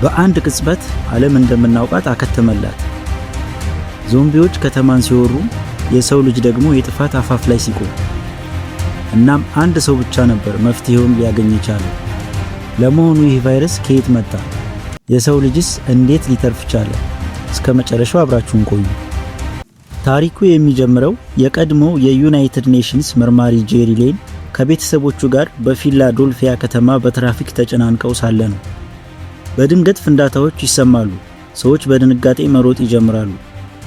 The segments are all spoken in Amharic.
በአንድ ቅጽበት ዓለም እንደምናውቃት አከተመላት። ዞምቢዎች ከተማን ሲወሩ፣ የሰው ልጅ ደግሞ የጥፋት አፋፍ ላይ ሲቆም፣ እናም አንድ ሰው ብቻ ነበር መፍትሄውን ሊያገኝ የቻለው። ለመሆኑ ይህ ቫይረስ ከየት መጣ? የሰው ልጅስ እንዴት ሊተርፍ ቻለ? እስከ መጨረሻው አብራችሁን ቆዩ። ታሪኩ የሚጀምረው የቀድሞው የዩናይትድ ኔሽንስ መርማሪ ጄሪ ሌን ከቤተሰቦቹ ጋር በፊላዶልፊያ ከተማ በትራፊክ ተጨናንቀው ሳለ ነው። በድንገት ፍንዳታዎች ይሰማሉ። ሰዎች በድንጋጤ መሮጥ ይጀምራሉ።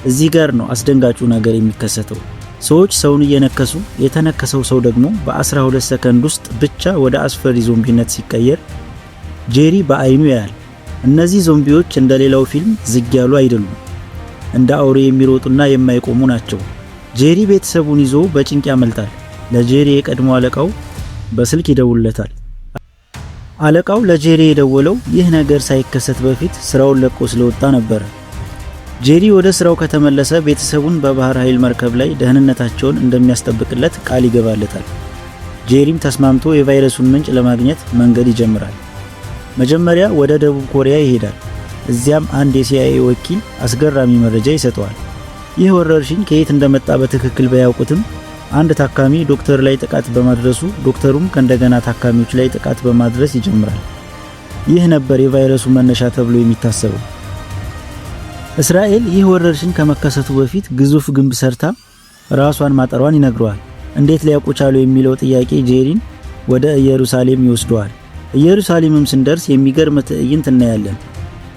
እዚህ ጋር ነው አስደንጋጩ ነገር የሚከሰተው። ሰዎች ሰውን እየነከሱ፣ የተነከሰው ሰው ደግሞ በ12 ሰከንድ ውስጥ ብቻ ወደ አስፈሪ ዞምቢነት ሲቀየር ጄሪ በአይኑ ያያል። እነዚህ ዞምቢዎች እንደሌላው ፊልም ዝግ ያሉ አይደሉም። እንደ አውሬ የሚሮጡና የማይቆሙ ናቸው። ጄሪ ቤተሰቡን ይዞ በጭንቅ ያመልጣል። ለጄሪ የቀድሞ አለቃው በስልክ ይደውልለታል። አለቃው ለጄሪ የደወለው ይህ ነገር ሳይከሰት በፊት ስራውን ለቆ ስለወጣ ነበር። ጄሪ ወደ ስራው ከተመለሰ ቤተሰቡን በባህር ኃይል መርከብ ላይ ደህንነታቸውን እንደሚያስጠብቅለት ቃል ይገባለታል። ጄሪም ተስማምቶ የቫይረሱን ምንጭ ለማግኘት መንገድ ይጀምራል። መጀመሪያ ወደ ደቡብ ኮሪያ ይሄዳል። እዚያም አንድ የሲአይኤ ወኪል አስገራሚ መረጃ ይሰጠዋል። ይህ ወረርሽኝ ከየት እንደመጣ በትክክል ባያውቁትም አንድ ታካሚ ዶክተር ላይ ጥቃት በማድረሱ ዶክተሩም ከእንደገና ታካሚዎች ላይ ጥቃት በማድረስ ይጀምራል። ይህ ነበር የቫይረሱ መነሻ ተብሎ የሚታሰበው። እስራኤል ይህ ወረርሽኝ ከመከሰቱ በፊት ግዙፍ ግንብ ሰርታ ራሷን ማጠሯን ይነግረዋል። እንዴት ሊያውቁ ቻሉ የሚለው ጥያቄ ጄሪን ወደ ኢየሩሳሌም ይወስደዋል። ኢየሩሳሌምም ስንደርስ የሚገርም ትዕይንት እናያለን።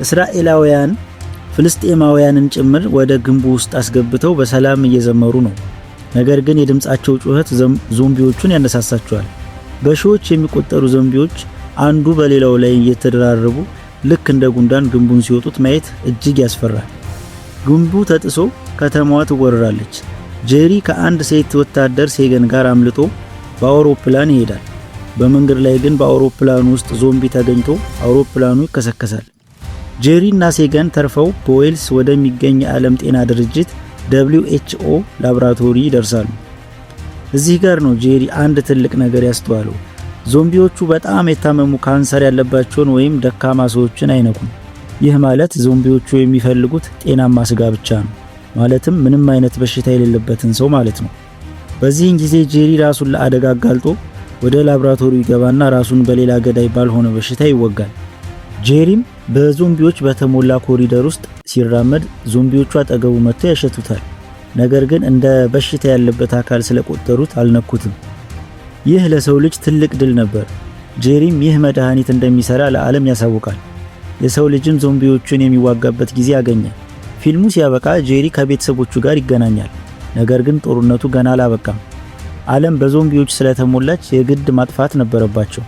እስራኤላውያን ፍልስጤማውያንን ጭምር ወደ ግንቡ ውስጥ አስገብተው በሰላም እየዘመሩ ነው። ነገር ግን የድምጻቸው ጩኸት ዞምቢዎቹን ያነሳሳቸዋል። በሺዎች የሚቆጠሩ ዞምቢዎች አንዱ በሌላው ላይ እየተደራረቡ ልክ እንደ ጉንዳን ግንቡን ሲወጡት ማየት እጅግ ያስፈራል። ግንቡ ተጥሶ ከተማዋ ትወረራለች። ጄሪ ከአንድ ሴት ወታደር ሴገን ጋር አምልጦ በአውሮፕላን ይሄዳል። በመንገድ ላይ ግን በአውሮፕላኑ ውስጥ ዞምቢ ተገኝቶ አውሮፕላኑ ይከሰከሳል። ጄሪ እና ሴገን ተርፈው በዌልስ ወደሚገኝ የዓለም ጤና ድርጅት WHO ላብራቶሪ ይደርሳሉ። እዚህ ጋር ነው ጄሪ አንድ ትልቅ ነገር ያስተዋለው። ዞምቢዎቹ በጣም የታመሙ ካንሰር ያለባቸውን ወይም ደካማ ሰዎችን አይነኩም። ይህ ማለት ዞምቢዎቹ የሚፈልጉት ጤናማ ስጋ ብቻ ነው። ማለትም ምንም አይነት በሽታ የሌለበትን ሰው ማለት ነው። በዚህን ጊዜ ጄሪ ራሱን ለአደጋ አጋልጦ ወደ ላብራቶሪ ይገባና ራሱን በሌላ ገዳይ ባልሆነ በሽታ ይወጋል። ጄሪም በዞምቢዎች በተሞላ ኮሪደር ውስጥ ሲራመድ ዞምቢዎቹ አጠገቡ መጥተው ያሸቱታል። ነገር ግን እንደ በሽታ ያለበት አካል ስለቆጠሩት አልነኩትም። ይህ ለሰው ልጅ ትልቅ ድል ነበር። ጄሪም ይህ መድኃኒት እንደሚሰራ ለዓለም ያሳውቃል። የሰው ልጅም ዞምቢዎቹን የሚዋጋበት ጊዜ አገኘ። ፊልሙ ሲያበቃ ጄሪ ከቤተሰቦቹ ጋር ይገናኛል። ነገር ግን ጦርነቱ ገና አላበቃም። ዓለም በዞምቢዎች ስለተሞላች የግድ ማጥፋት ነበረባቸው።